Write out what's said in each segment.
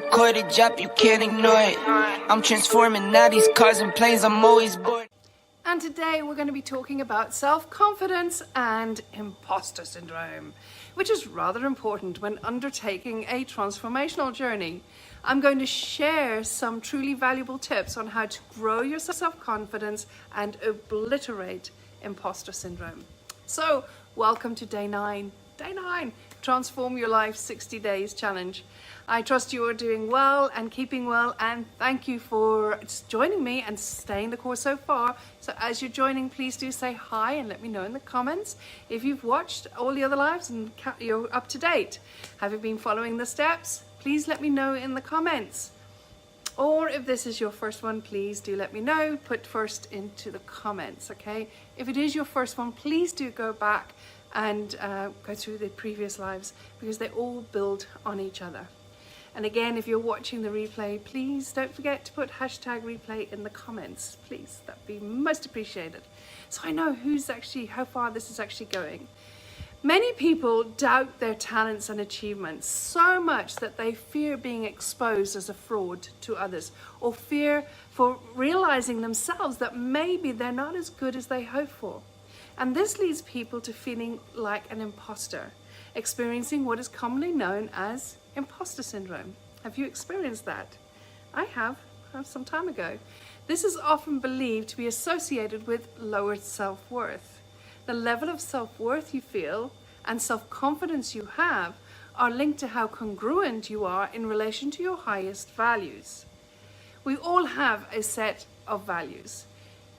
recorded, drop, you can't ignore it. I'm transforming now these cars and planes, I'm always bored. And today we're going to be talking about self-confidence and imposter syndrome, which is rather important when undertaking a transformational journey. I'm going to share some truly valuable tips on how to grow your self-confidence and obliterate imposter syndrome. So, welcome to day 9. Day 9, Transform Your Life 60 Days Challenge. I trust you are doing well and keeping well, and thank you for joining me and staying the course so far. So as you're joining, please do say hi and let me know in the comments if you've watched all the other lives and you're up to date. Have you been following the steps? Please let me know in the comments. Or if this is your first one, please do let me know. Put first into the comments, okay? If it is your first one, please do go back and go through the previous lives, because they all build on each other. And again, if you're watching the replay, please don't forget to put hashtag replay in the comments, please. That'd be most appreciated. So I know how far this is actually going. Many people doubt their talents and achievements so much that they fear being exposed as a fraud to others, or fear for realizing themselves that maybe they're not as good as they hope for. And this leads people to feeling like an imposter, experiencing what is commonly known as imposter syndrome. Have you experienced that? I have some time ago. This is often believed to be associated with lowered self-worth. The level of self-worth you feel and self-confidence you have are linked to how congruent you are in relation to your highest values. We all have a set of values.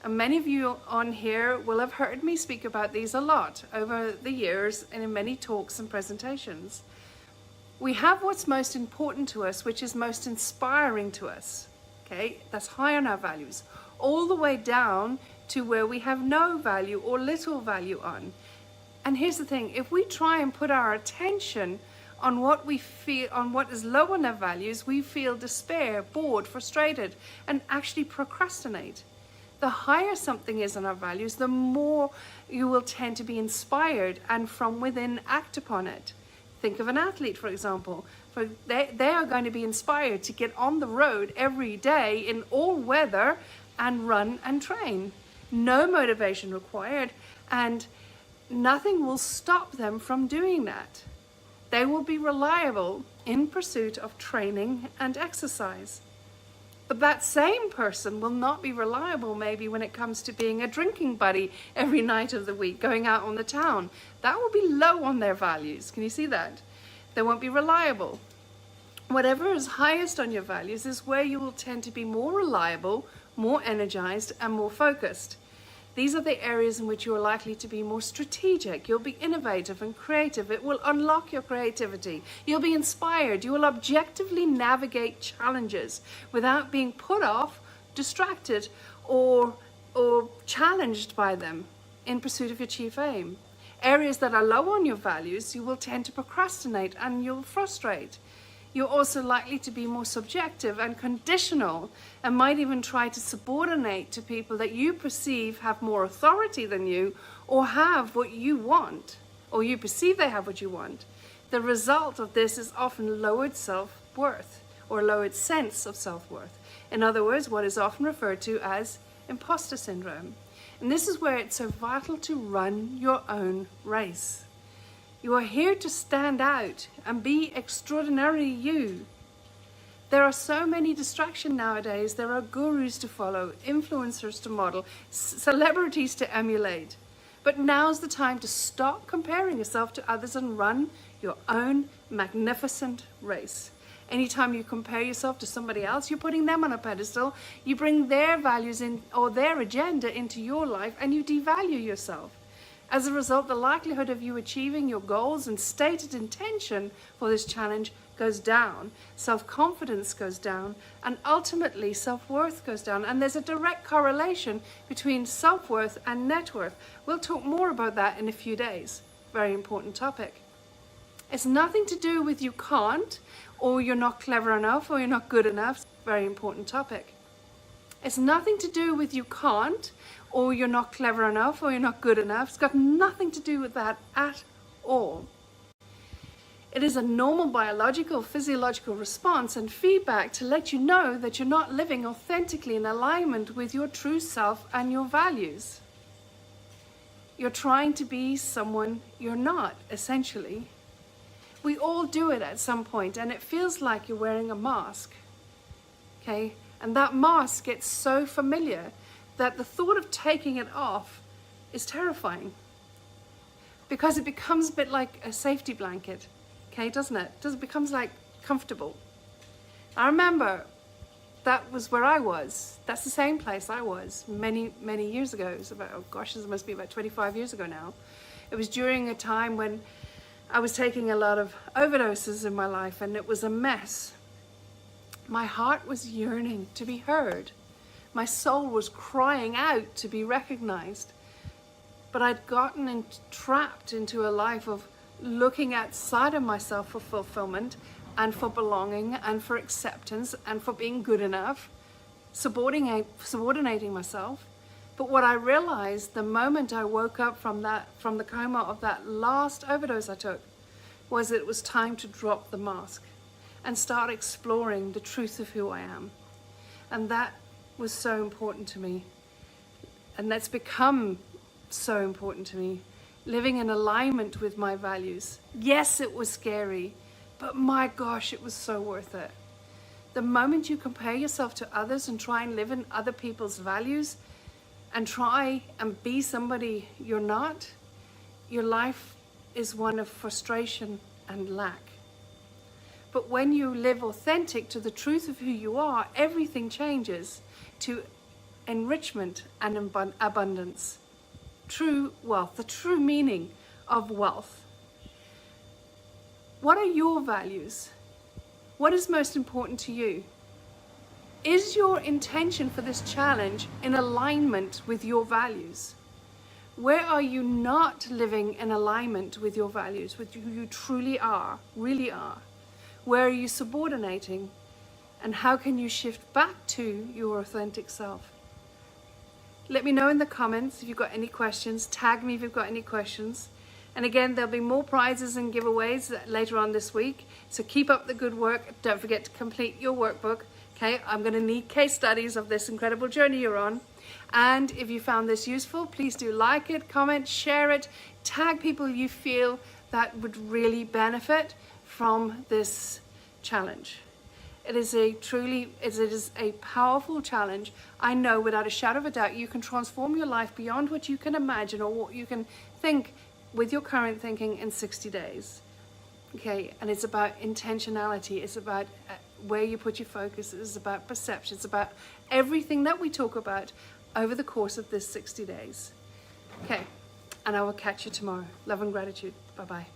And many of you on here will have heard me speak about these a lot over the years and in many talks and presentations. We have what's most important to us, which is most inspiring to us, okay? That's high on our values, all the way down to where we have no value or little value on. And here's the thing, if we try and put our attention on what we feel, on what is low on our values, we feel despair, bored, frustrated, and actually procrastinate. The higher something is on our values, the more you will tend to be inspired and from within act upon it. Think of an athlete, for example. They are going to be inspired to get on the road every day in all weather and run and train. No motivation required, and nothing will stop them from doing that. They will be reliable in pursuit of training and exercise. But that same person will not be reliable maybe when it comes to being a drinking buddy every night of the week, going out on the town. That will be low on their values. Can you see that? They won't be reliable. Whatever is highest on your values is where you will tend to be more reliable, more energized, and more focused. These are the areas in which you are likely to be more strategic. You'll be innovative and creative. It will unlock your creativity. You'll be inspired. You will objectively navigate challenges without being put off, distracted, or challenged by them in pursuit of your chief aim. Areas that are low on your values, you will tend to procrastinate and you'll frustrate. You're also likely to be more subjective and conditional, and might even try to subordinate to people that you perceive have more authority than you, or have what you want, or you perceive they have what you want. The result of this is often lowered self-worth, or lowered sense of self-worth. In other words, what is often referred to as imposter syndrome. And this is where it's so vital to run your own race. You are here to stand out and be extraordinary you. There are so many distractions nowadays. There are gurus to follow, influencers to model, celebrities to emulate. But now's the time to stop comparing yourself to others and run your own magnificent race. Anytime you compare yourself to somebody else, you're putting them on a pedestal. You bring their values in or their agenda into your life, and you devalue yourself. As a result, the likelihood of you achieving your goals and stated intention for this challenge goes down, self-confidence goes down, and ultimately self-worth goes down. And there's a direct correlation between self-worth and net worth. We'll talk more about that in a few days. Very important topic. It's nothing to do with you can't, or you're not clever enough, or you're not good enough. Very important topic. It's nothing to do with you can't, or you're not clever enough, or you're not good enough. It's got nothing to do with that at all. It is a normal biological, physiological response and feedback to let you know that you're not living authentically in alignment with your true self and your values. You're trying to be someone you're not, essentially. We all do it at some point, and it feels like you're wearing a mask. Okay? And that mask gets so familiar that the thought of taking it off is terrifying, because it becomes a bit like a safety blanket. Okay, doesn't it? It becomes like comfortable. I remember that was where I was. That's the same place I was many, many years ago. It was about, oh gosh, this must be about 25 years ago now. It was during a time when I was taking a lot of overdoses in my life, and it was a mess. My heart was yearning to be heard. My soul was crying out to be recognized. But I'd gotten trapped into a life of looking outside of myself for fulfillment and for belonging and for acceptance and for being good enough, subordinating myself. But what I realized the moment I woke up from the coma of that last overdose I took, was it was time to drop the mask and start exploring the truth of who I am. And that was so important to me. And that's become so important to me. Living in alignment with my values. Yes, it was scary, but my gosh, it was so worth it. The moment you compare yourself to others and try and live in other people's values and try and be somebody you're not, your life is one of frustration and lack. But when you live authentic to the truth of who you are, everything changes to enrichment and abundance. True wealth, the true meaning of wealth. What are your values? What is most important to you? Is your intention for this challenge in alignment with your values? Where are you not living in alignment with your values, with who you truly are, really are? Where are you subordinating? And how can you shift back to your authentic self? Let me know in the comments if you've got any questions. Tag me if you've got any questions. And again, there'll be more prizes and giveaways later on this week. So keep up the good work. Don't forget to complete your workbook. Okay, I'm going to need case studies of this incredible journey you're on. And if you found this useful, please do like it, comment, share it, tag people you feel that would really benefit from this challenge. It is a powerful challenge. I know without a shadow of a doubt you can transform your life beyond what you can imagine or what you can think with your current thinking in 60 days. Okay, and it's about intentionality. It's about where you put your focus. It's about perception. It's about everything that we talk about over the course of this 60 days. Okay, and I will catch you tomorrow. Love and gratitude. Bye-bye.